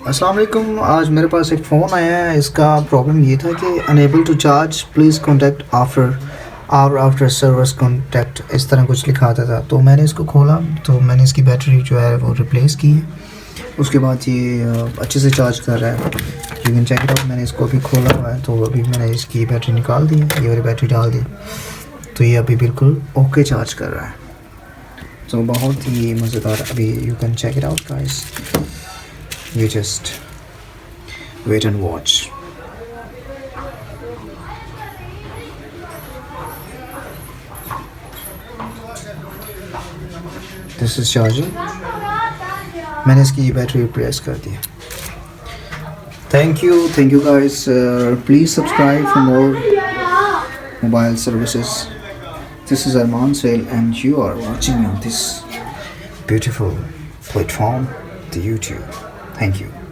अस्सलाम वालेकुम। आज मेरे पास एक फ़ोन आया है। इसका प्रॉब्लम ये था कि unable to charge, please contact after service contact, इस तरह कुछ लिखा आता था। तो मैंने इसको खोला तो मैंने इसकी बैटरी जो है वो रिप्लेस की है। उसके बाद ये अच्छे से चार्ज कर रहा है। You can check it out. मैंने इसको अभी खोला हुआ है तो अभी मैंने इसकी बैटरी निकाल दी है, ये वाली बैटरी डाल दी, तो ये अभी बिल्कुल ओके चार्ज कर रहा है। तो बहुत ही मज़ेदार। अभी you can check it out guys, you just wait and watch. This is charging. मैंने इसकी बैटरी रिप्लेस कर दी। Thank you guys. Please subscribe for more mobile services. This is Arman Sale and you are watching on this beautiful platform, the YouTube. Thank you.